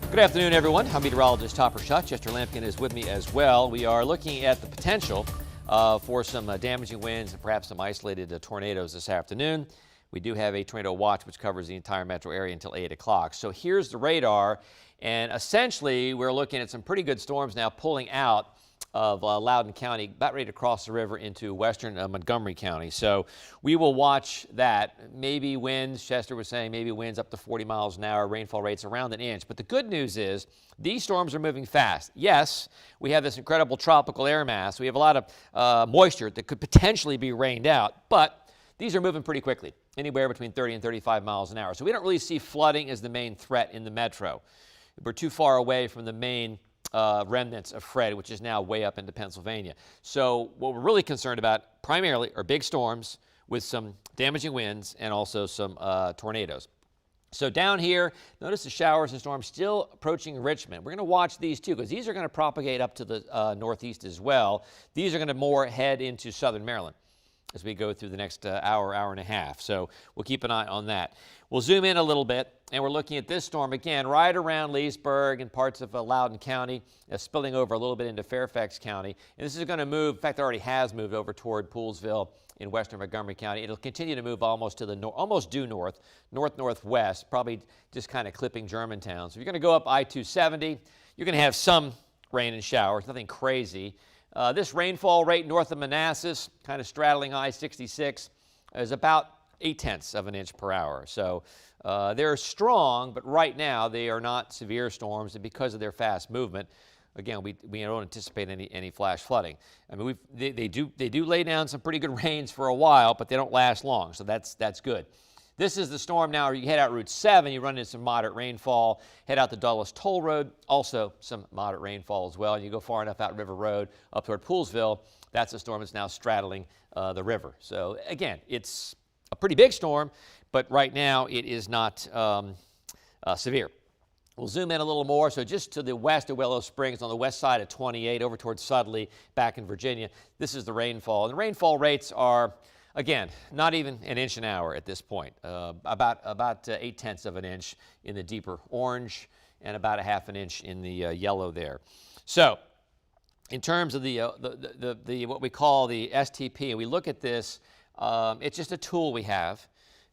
Good afternoon, everyone. I'm meteorologist Topper Shot. Chester Lampkin is with me as well. We are looking at the potential for some damaging winds and perhaps some isolated tornadoes this afternoon. We do have a tornado watch which covers the entire metro area until 8 o'clock. So here's the radar, and essentially we're looking at some pretty good storms now pulling out of Loudoun County, about ready to cross the river into western Montgomery County. So we will watch that. Maybe winds, Chester was saying, maybe winds up to 40 miles an hour, rainfall rates around an inch. But the good news is these storms are moving fast. Yes, we have this incredible tropical air mass. We have a lot of moisture that could potentially be rained out, but these are moving pretty quickly, anywhere between 30 and 35 miles an hour. So we don't really see flooding as the main threat in the metro. We're too far away from the main remnants of Fred, which is now way up into Pennsylvania. So what we're really concerned about primarily are big storms with some damaging winds and also some tornadoes. So down here, notice the showers and storms still approaching Richmond. We're going to watch these too because these are going to propagate up to the northeast as well. These are going to more head into southern Maryland as we go through the next hour and a half. So we'll keep an eye on that. We'll zoom in a little bit, and we're looking at this storm again right around Leesburg and parts of Loudoun County, spilling over a little bit into Fairfax County. And this is going to move, in fact, it already has moved over toward Poolesville in western Montgomery County. It'll continue to move almost to the almost due northwest, probably just kind of clipping Germantown. So if you're going to go up I-270, you're going to have some rain and showers, nothing crazy. This rainfall rate north of Manassas, kind of straddling I-66, is about 0.8 of an inch per hour. So they're strong, but right now they are not severe storms, and because of their fast movement, again, we don't anticipate any flash flooding. I mean, they do lay down some pretty good rains for a while, but they don't last long, so that's good. This is the storm now. You head out Route 7, you run into some moderate rainfall. Head out the Dulles Toll Road, also some moderate rainfall as well. And you go far enough out River Road up toward Poolesville, that's a storm that's now straddling the river. So again, it's a pretty big storm, but right now it is not severe. We'll zoom in a little more. So just to the west of Willow Springs, on the west side of 28, over towards Sudley, back in Virginia, this is the rainfall. And the rainfall rates are, again, not even an inch an hour at this point, about 0.8 of an inch in the deeper orange and about 0.5 inch in the yellow there. So in terms of the what we call the STP, and we look at this, it's just a tool we have,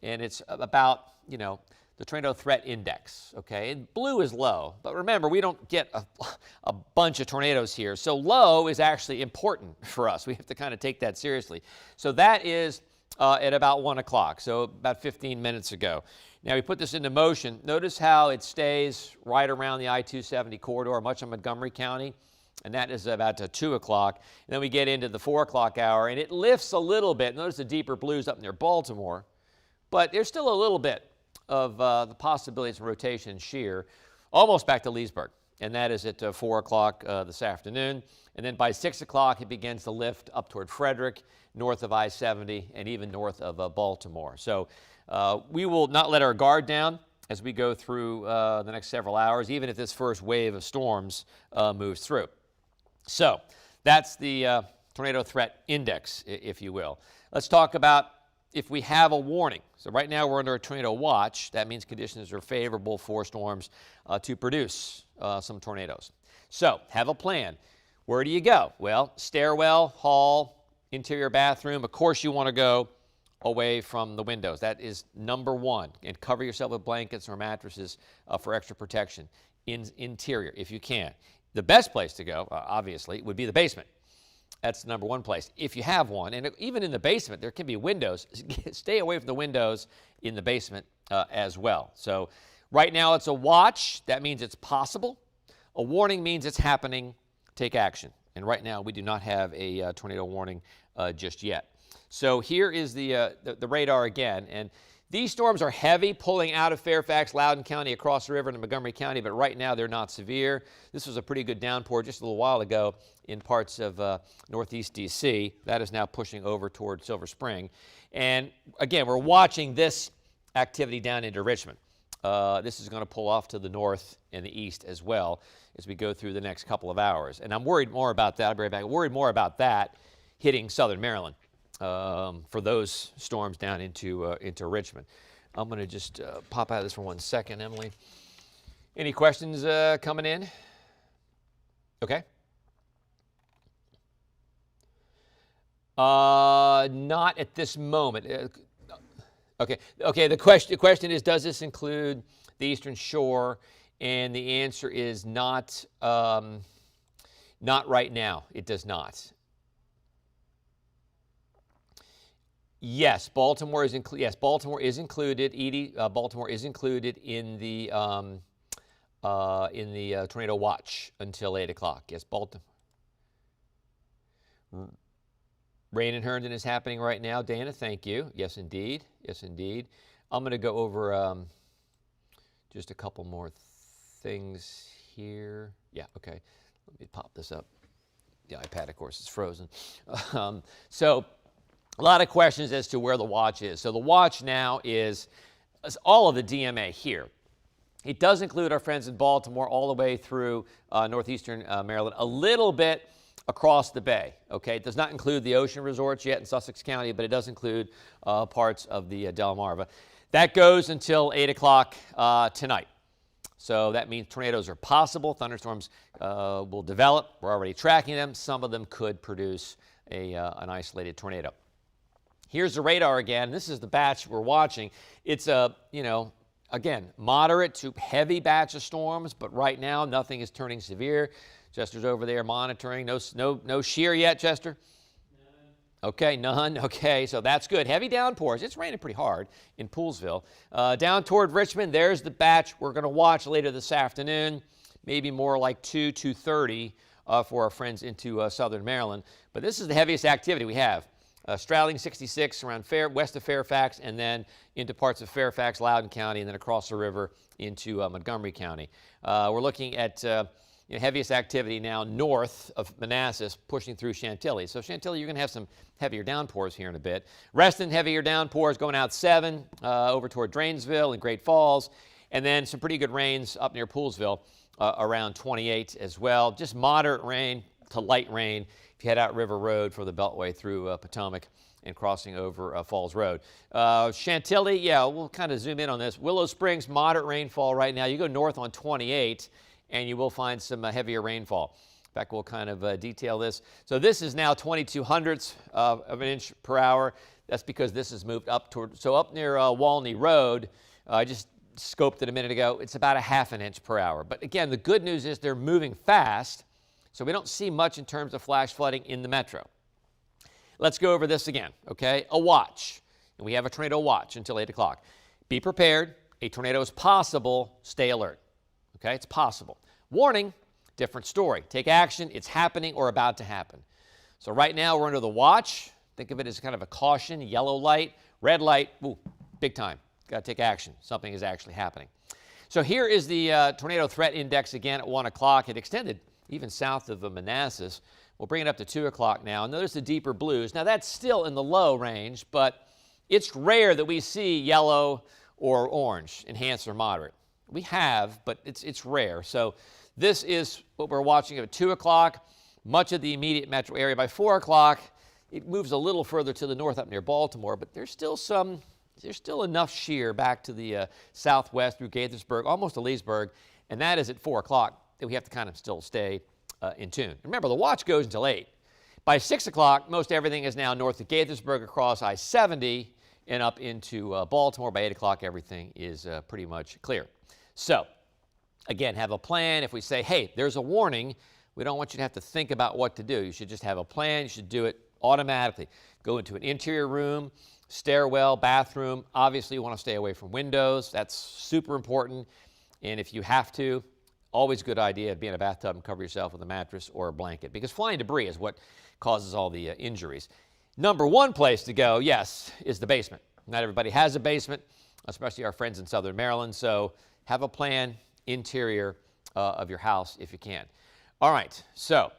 and it's about, the tornado threat index, okay? And blue is low, but remember, we don't get a bunch of tornadoes here, so low is actually important for us. We have to kind of take that seriously. So that is at about 1 o'clock, so about 15 minutes ago. Now we put this into motion. Notice how it stays right around the I-270 corridor, much of Montgomery County, and that is about 2 o'clock. And then we get into the 4 o'clock hour, and it lifts a little bit. Notice the deeper blues up near Baltimore, but there's still a little bit of the possibilities of rotation and shear, almost back to Leesburg, and that is at 4 o'clock this afternoon. And then by 6 o'clock, it begins to lift up toward Frederick, north of I-70, and even north of Baltimore. So we will not let our guard down as we go through the next several hours, even if this first wave of storms moves through. So that's the tornado threat index, if you will. Let's talk about if we have a warning. So right now we're under a tornado watch. That means conditions are favorable for storms to produce some tornadoes. So have a plan. Where do you go? Well, stairwell, hall, interior bathroom. Of course you want to go away from the windows. That is number one. And cover yourself with blankets or mattresses for extra protection. Interior, if you can. The best place to go, obviously, would be the basement. That's the number one place, if you have one. And even in the basement, there can be windows. Stay away from the windows in the basement as well. So right now it's a watch. That means it's possible. A warning means it's happening. Take action. And right now we do not have a tornado warning just yet. So here is the radar again. And these storms are heavy, pulling out of Fairfax, Loudoun County, across the river into Montgomery County, but right now they're not severe. This was a pretty good downpour just a little while ago in parts of northeast D.C. That is now pushing over toward Silver Spring. And again, we're watching this activity down into Richmond. This is going to pull off to the north and the east as well as we go through the next couple of hours. And I'm worried more about that. I'll be right back. Worried more about that hitting southern Maryland. For those storms down into Richmond. I'm going to just pop out of this for 1 second, Emily. Any questions coming in? Okay. Not at this moment. Okay. The question is, does this include the Eastern Shore? And the answer is not. Not right now. It does not. Yes, Baltimore is included. Yes, Baltimore is included. Edie, Baltimore is included in the tornado watch until 8 o'clock. Yes, Baltimore. Rain in Herndon is happening right now. Dana, thank you. Yes, indeed. Yes, indeed. I'm going to go over just a couple more things here. Yeah, okay. Let me pop this up. The iPad, of course, is frozen. So a lot of questions as to where the watch is. So the watch now is all of the DMA here. It does include our friends in Baltimore all the way through northeastern Maryland, a little bit across the bay. Okay, it does not include the ocean resorts yet in Sussex County, but it does include parts of the Delmarva. That goes until 8 o'clock tonight. So that means tornadoes are possible. Thunderstorms will develop. We're already tracking them. Some of them could produce an isolated tornado. Here's the radar again. This is the batch we're watching. It's a, again, moderate to heavy batch of storms, but right now nothing is turning severe. Chester's over there monitoring. No shear yet, Chester? None. Okay, none. Okay, so that's good. Heavy downpours. It's raining pretty hard in Poolesville. Down toward Richmond, there's the batch we're going to watch later this afternoon. Maybe more like 2:30 for our friends into southern Maryland. But this is the heaviest activity we have. Straddling 66 around west of Fairfax, and then into parts of Fairfax, Loudoun County, and then across the river into Montgomery County. We're looking at heaviest activity now north of Manassas, pushing through Chantilly. So Chantilly, you're going to have some heavier downpours here in a bit. Reston, heavier downpours going out 7 over toward Drainesville and Great Falls, and then some pretty good rains up near Poolesville around 28 as well. Just moderate rain to light rain if you head out River Road for the Beltway through Potomac and crossing over Falls Road. Chantilly, yeah, we'll kind of zoom in on this. Willow Springs, moderate rainfall right now. You go north on 28, and you will find some heavier rainfall. In fact, we'll kind of detail this. So this is now 22 hundredths of an inch per hour. That's because this has moved up toward, so up near Walney Road, I just scoped it a minute ago, it's about a ½ an inch per hour. But again, the good news is they're moving fast, so we don't see much in terms of flash flooding in the metro. Let's go over this again, okay? A watch, and we have a tornado watch until 8 o'clock. Be prepared. A tornado is possible. Stay alert. Okay, it's possible. Warning, different story. Take action. It's happening or about to happen. So right now we're under the watch. Think of it as kind of a caution, yellow light, red light, ooh, big time. Got to take action. Something is actually happening. So here is the tornado threat index again at 1 o'clock. It extended even south of Manassas. We'll bring it up to 2 o'clock now. Notice the deeper blues. Now that's still in the low range, but it's rare that we see yellow or orange, enhanced or moderate. We have, but it's rare. So this is what we're watching at 2 o'clock. Much of the immediate metro area. By 4 o'clock, it moves a little further to the north up near Baltimore, but there's still enough shear back to the southwest through Gaithersburg, almost to Leesburg, and that is at 4 o'clock that we have to kind of still stay in tune. Remember, the watch goes until 8. By 6 o'clock, most everything is now north of Gaithersburg across I-70 and up into Baltimore. By 8 o'clock, everything is pretty much clear. So, again, have a plan. If we say, hey, there's a warning, we don't want you to have to think about what to do. You should just have a plan. You should do it automatically. Go into an interior room, stairwell, bathroom. Obviously, you want to stay away from windows. That's super important. And if you have to, always a good idea to be in a bathtub and cover yourself with a mattress or a blanket, because flying debris is what causes all the injuries. Number one place to go, yes, is the basement. Not everybody has a basement, especially our friends in southern Maryland. So have a plan, interior of your house if you can. All right, so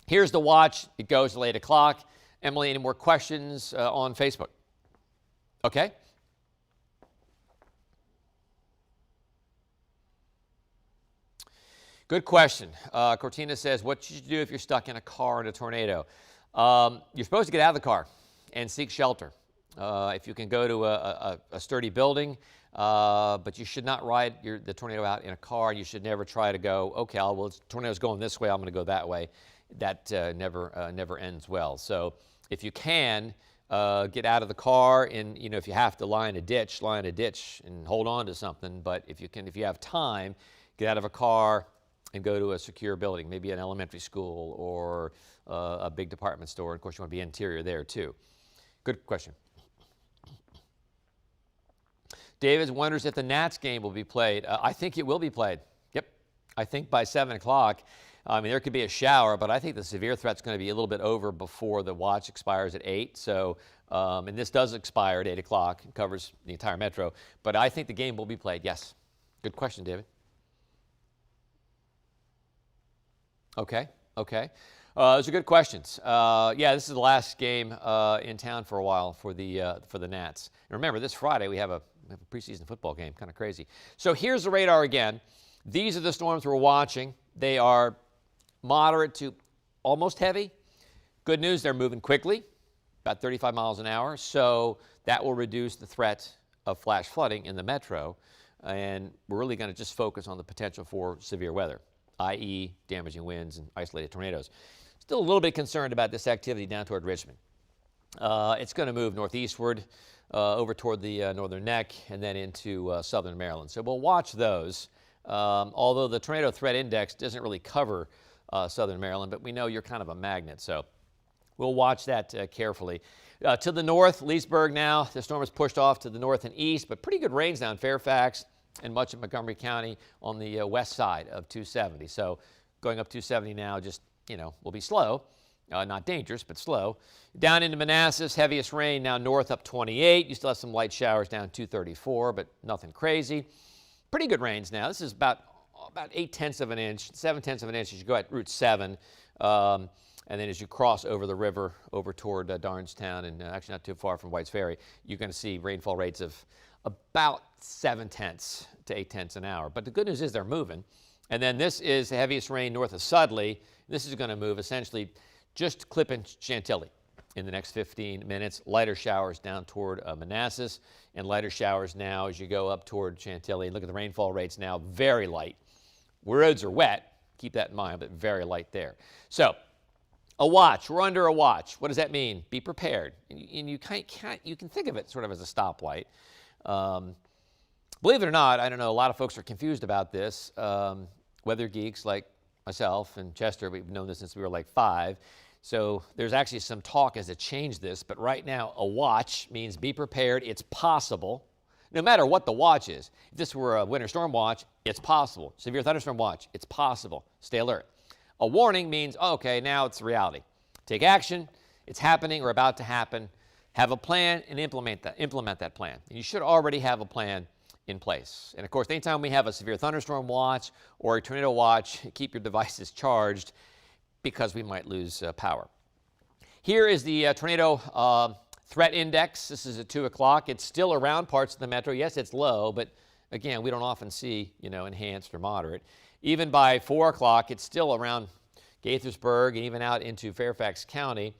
here's the watch. It goes till 8 o'clock. Emily, any more questions on Facebook? Okay. Good question. Cortina says, what should you do if you're stuck in a car in a tornado? You're supposed to get out of the car and seek shelter. if you can go to a sturdy building, but you should not ride the tornado out in a car. You should never try to go, okay, well, the tornado's going this way, I'm going to go that way. That never ends well. So if you can, get out of the car, and if you have to lie in a ditch and hold on to something. But if you have time, get out of a car and go to a secure building, maybe an elementary school or a big department store. Of course, you want to be interior there too. Good question. David wonders if the Nats game will be played. I think it will be played. Yep. I think by 7 o'clock. I mean, there could be a shower, but I think the severe threat's going to be a little bit over before the watch expires at 8. So, and this does expire at 8 o'clock. It covers the entire metro. But I think the game will be played, yes. Good question, David. Okay. Those are good questions. Yeah, this is the last game in town for a while for the Nats. And remember, this Friday we have a preseason football game. Kind of crazy. So here's the radar again. These are the storms we're watching. They are moderate to almost heavy. Good news, they're moving quickly, about 35 miles an hour. So that will reduce the threat of flash flooding in the metro. And we're really going to just focus on the potential for severe weather, i.e. damaging winds and isolated tornadoes. Still a little bit concerned about this activity down toward Richmond. It's going to move northeastward over toward the northern neck and then into southern Maryland. So we'll watch those. Although the tornado threat index doesn't really cover southern Maryland, but we know you're kind of a magnet. So we'll watch that carefully. To the north, Leesburg now, the storm is pushed off to the north and east, but pretty good rains now in Fairfax and much of Montgomery County on the west side of 270. So going up 270 now just, will be slow. Not dangerous, but slow. Down into Manassas, heaviest rain now north up 28. You still have some light showers down 234, but nothing crazy. Pretty good rains now. This is about 8/10 of an inch, 7/10 of an inch as you go at Route 7. And then as you cross over the river over toward Darnestown and actually not too far from White's Ferry, you're going to see rainfall rates of about 7/10 to 8/10 an hour. But the good news is they're moving. And then this is the heaviest rain north of Sudley. This is going to move essentially just clipping Chantilly in the next 15 minutes. Lighter showers down toward Manassas and lighter showers now as you go up toward Chantilly. Look at the rainfall rates now, very light. Roads are wet, keep that in mind, but very light there. So a watch, we're under a watch. What does that mean? Be prepared. And you can think of it sort of as a stoplight. Believe it or not, I don't know, a lot of folks are confused about this. Weather geeks like myself and Chester, we've known this since we were like 5. So there's actually some talk as to change this, but right now a watch means be prepared. It's possible, no matter what the watch is. If this were a winter storm watch, it's possible. Severe thunderstorm watch, it's possible. Stay alert. A warning means, okay, now it's reality. Take action. It's happening or about to happen. Have a plan and implement that plan. And you should already have a plan in place. And of course, anytime we have a severe thunderstorm watch or a tornado watch, keep your devices charged because we might lose power. Here is the tornado threat index. This is at 2 o'clock. It's still around parts of the metro. Yes, it's low, but again, we don't often see, enhanced or moderate. Even by 4 o'clock, it's still around Gaithersburg and even out into Fairfax County.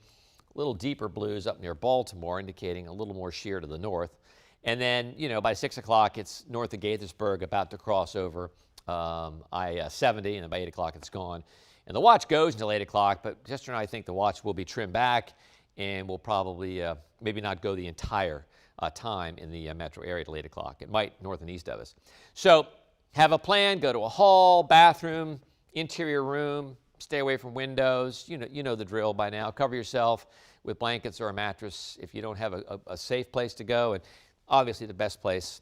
A little deeper blues up near Baltimore, indicating a little more shear to the north. And then, by 6 o'clock, it's north of Gaithersburg, about to cross over I-70, and then by 8 o'clock, it's gone. And the watch goes until 8 o'clock, but Chester and I think the watch will be trimmed back and will probably maybe not go the entire time in the metro area till 8 o'clock. It might north and east of us. So have a plan, go to a hall, bathroom, interior room, stay away from windows. You know the drill by now. Cover yourself with blankets or a mattress if you don't have a safe place to go. And obviously the best place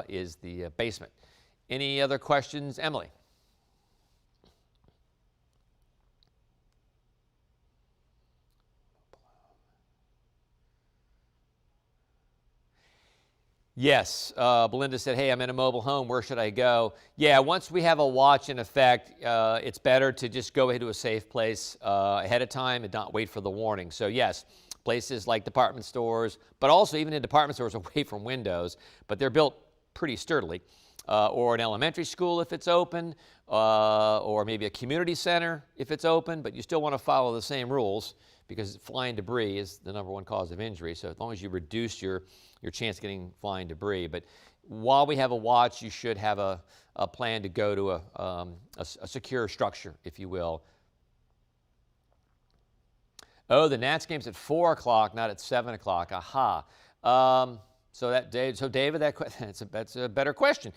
is the basement. Any other questions? Emily? Yes, Belinda said, hey, I'm in a mobile home, where should I go? Yeah, once we have a watch in effect, it's better to just go into a safe place ahead of time and not wait for the warning. So yes, places like department stores, but also even in department stores away from windows, but they're built pretty sturdily. or an elementary school if it's open, or maybe a community center if it's open, but you still want to follow the same rules because flying debris is the #1 cause of injury. So as long as you reduce your chance of getting flying debris. But while we have a watch, you should have a plan to go to a secure structure, if you will. Oh, the Nats game's at 4 o'clock, not at 7 o'clock. Aha. So David, that's a better question.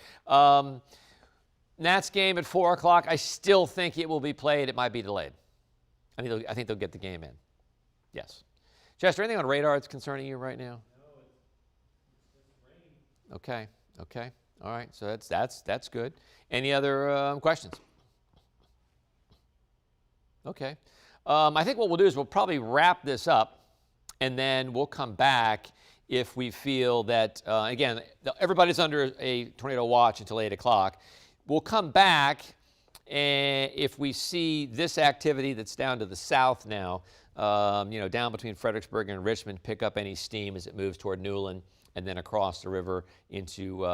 Nats game at 4 o'clock. I still think it will be played. It might be delayed. I think they'll get the game in. Yes. Chester, anything on radar that's concerning you right now? No, it's rain. Okay. Okay. All right. So that's good. Any other questions? Okay. I think what we'll do is we'll probably wrap this up, and then we'll come back if we feel that, again, everybody's under a tornado watch until 8 o'clock. We'll come back and if we see this activity that's down to the south now, down between Fredericksburg and Richmond, pick up any steam as it moves toward Newland and then across the river into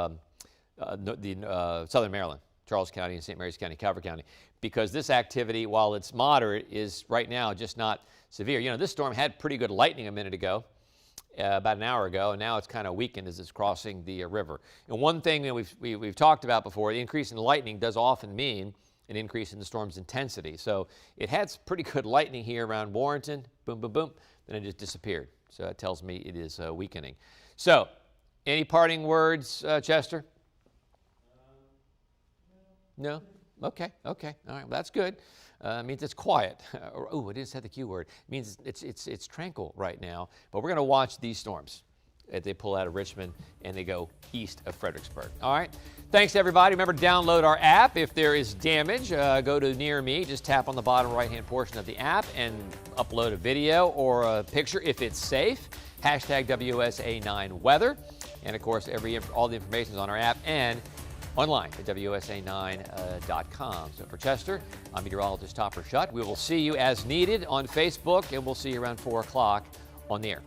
southern Maryland, Charles County and St. Mary's County, Calvert County, because this activity, while it's moderate, is right now just not severe. This storm had pretty good lightning a minute ago, about an hour ago, and now it's kind of weakened as it's crossing the river. And one thing that we've talked about before, the increase in lightning does often mean an increase in the storm's intensity. So it had pretty good lightning here around Warrenton, boom, boom, boom, then it just disappeared. So that tells me it is weakening. So any parting words, Chester? No? Okay, okay, all right, well, that's good. It means it's quiet. Oh, it is said the Q word. It means it's tranquil right now, but we're going to watch these storms as they pull out of Richmond and they go east of Fredericksburg. All right, thanks everybody. Remember to download our app. If there is damage, go to Near Me, just tap on the bottom right-hand portion of the app and upload a video or a picture if it's safe. Hashtag WSA9Weather. And of course, all the information is on our app and online at WSA9.com. So for Chester, I'm meteorologist Topper Schutt. We will see you as needed on Facebook, and we'll see you around 4 o'clock on the air.